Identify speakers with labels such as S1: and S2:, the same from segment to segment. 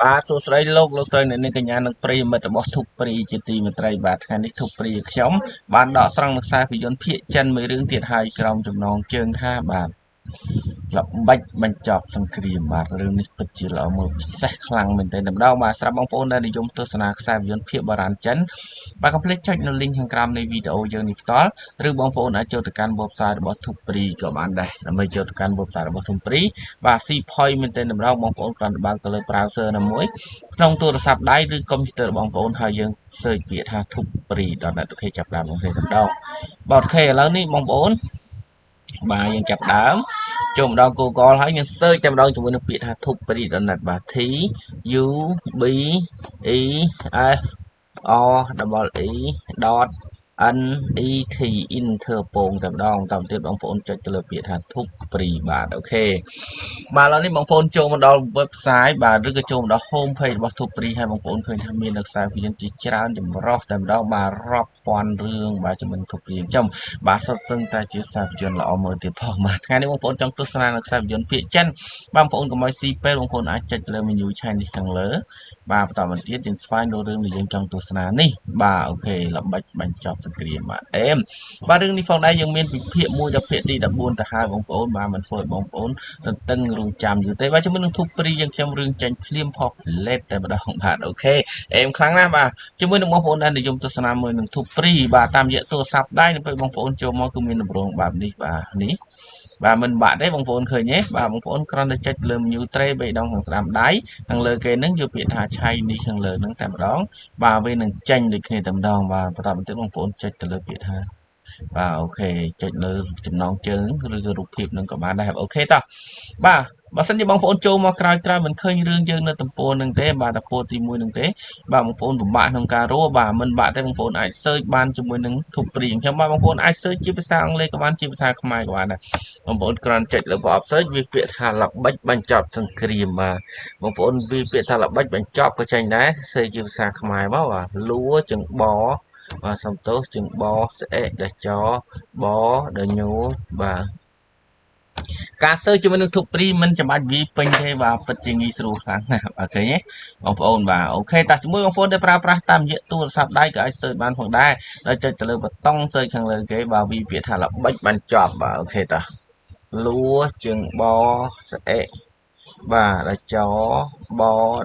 S1: បាទសួស្តីលោកស្រីអ្នកនាងកញ្ញានិងប្រិយមិត្តរបស់ធុបព្រីជាទីមេត្រីបាទថ្ងៃនេះធុបព្រីខ្ញុំបានដកស្រង់នឹងខ្សែភាពយន្តភាគចិនមួយរឿងទៀតហើយក្រោមចំណងជើងថាបាទល្បិចបញ្ចប់សង្គ្រាមបាទរឿងនេះពិតជាល្អមើលពិសេសខ្លាំងមែនទែនម្ដងបាទសម្រាប់បងប្អូនដែលនិយមទស្សនាខ្សែភាពយន្តភាគបារាំងចិនបាទកុំភ្លេចចុចនៅ link ខាងក្រោមនៃវីដេអូយើងនេះផ្ទាល់ឬបងប្អូនអាចចូលទៅកាន់ website របស់ធុបព្រីក៏បានដែរដើម្បីចូលទៅកាន់ website របស់ធុបព្រីបាទស៊ីផុយមែនទែនម្ដងបងប្អូនគ្រាន់តែបើកទៅលើ browser ណាមួយក្នុងទូរស័ព្ទដៃឬកុំព្យូទ័ររបស់បងប្អូនហើយយើង search ពាក្យថា thupri.net អូខេចាប់ដើមបងប្អូនម្ដងបាទអូខេឥឡូវនេះបងប្អូនបាទយើងចាប់ដើមចូលម្ដង Google ហើយយើង search តែម្ដងជាមួយនឹងពាក្យថា thupri.net បាទ T U B E F R E N E T Interpol តែម្ដងតាមទៀតបងប្អូនចុចទៅលើពាក្យថាធុបព្រីបាទអូខេបាទឥឡូវនេះបងប្អូនចូលមកដល់ website បាទឬក៏ចូលមកដល់ home page របស់ធុបព្រីហើយបងប្អូនឃើញថាមានខ្សែភាពយន្តជាច្រើនចម្រុះតែម្ដងបាទរាប់ពាន់រឿងបាទជាមួយនឹងធុបព្រីចំបាទសុទ្ធសឹងតែជាខ្សែភាពយន្តល្អមើលទៀតផងបាទថ្ងៃនេះបងប្អូនចង់ទស្សនាខ្សែភាពយន្តភាគចិនបងប្អូនកុំឲ្យស៊ីពេលបងប្អូនអាចចុចទៅលើ menu ឆាយនេះខាងលើបាទបន្តមកទៀតយើងស្វែងរករឿងដែលយើងចង់ទស្សនានេះបាទអូខេល្បិចបញ្ចប់សង្គ្រាមបាទបាទរឿងនេះផងដែរយើងមានភាគ1ដល់ភាគទី14ទៅហើយបងប្អូនបាទមិនធ្វើឲ្យបងប្អូនទន្ទឹងរង់ចាំយូរទេបាទជាមួយនឹងធុបព្រីយើងខ្ញុំរឿងចាញ់ភ្លាមផុសផ្លេតតែម្ដងបាទអូខេខ្លាំងណាស់បាទជាមួយនឹងបងប្អូនដែលនិយមទស្សនាមួយនឹងធុបព្រីបាទតាមរយៈទូរស័ព្ទដៃនៅពេលបងប្អូនចូលមកគឺមានតម្រងបែបនេះបាទនេះបាទមិនបាក់ទេបងប្អូនឃើញទេបាទបងប្អូនគ្រាន់តែចុចលើ menu ត្រេ3ដងខាងស្ដាំដៃខាងលើគេនឹងយកពាក្យថាឆៃនេះខាងលើនឹងតែម្ដងបាទវានឹងចេញដូចគ្នាតែម្ដងបាទបន្តមកទៀតបងប្អូនចុចទៅលើពាក្យថាបាទអូខេចុចលើចំណងជើងឬក៏រូបភាពនឹងក៏បានដែរអូខេតោះបាទបើសិនជាបងប្អូនចូលមកក្រោយមិនឃើញរឿងយើងនៅទំព័រនឹងទេបាទទំព័រទី1នឹងទេបាទបងប្អូនពិបាកក្នុងការរកបាទមិនបាក់ទេបងប្អូនអាច search បានជាមួយនឹងធុបព្រីខ្ញុំបាទបងប្អូនអាច search ជាភាសាអង់គ្លេសក៏បានជាភាសាខ្មែរក៏បានដែរបងប្អូនគ្រាន់ចុចលើប្រអប់ search វាពាក្យថាល្បិចបញ្ចប់សង្គ្រាមបាទបងប្អូនវាពាក្យថាល្បិចបញ្ចប់ក៏ចេញដែរសេជាភាសាខ្មែរមកបាទលួចង្បបាទសំទោសជើងបស្អេដចបដញូបាទការសើជាមួយនឹងធុបព្រីមិនចាំបាច់វាពេញទេបាទពិតជាងាយស្រួលខ្លាំងណាស់បាទឃើញទេបងប្អូនបាទអូខេតោះជាមួយបងប្អូនដែលប្រើប្រាស់តាមរយៈទូរស័ព្ទដៃក៏អាចសើបានផងដែរដល់ចុចទៅលើប៊ូតុងសើខាងលើគេបាទវាពាក្យថាល្បិចបញ្ចប់បាទអូខេតោះលួជើងបស្អេបាទដចប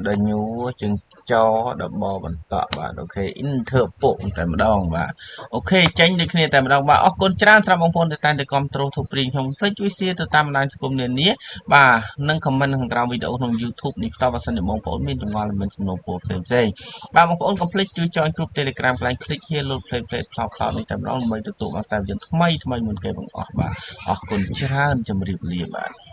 S1: ដញូជើងចដបបន្តបាទអូខេ Interpol តែម្ដងបាទអូខេចេញដូចគ្នាតែម្ដងបាទអរគុណច្រើនសម្រាប់បងប្អូនដែលតែងតែគាំទ្រធុបព្រីខ្ញុំភ្លេចជួយ share ទៅតាមបណ្ដាញសង្គមនានាបាទនិង comment ខាងក្រោមវីដេអូក្នុង YouTube នេះផ្ទាល់បើសិនជាបងប្អូនមានចម្ងល់មិនសំណួរពោលផ្សេងបាទបងប្អូនកុំភ្លេចជួយ join group Telegram កន្លែង click here load play cloud នេះតែម្ដងដើម្បីទទួលបានសារវិទ្យាថ្មីមុនគេបង្អស់បាទអរគុណច្រើនជម្រាបលាបាទ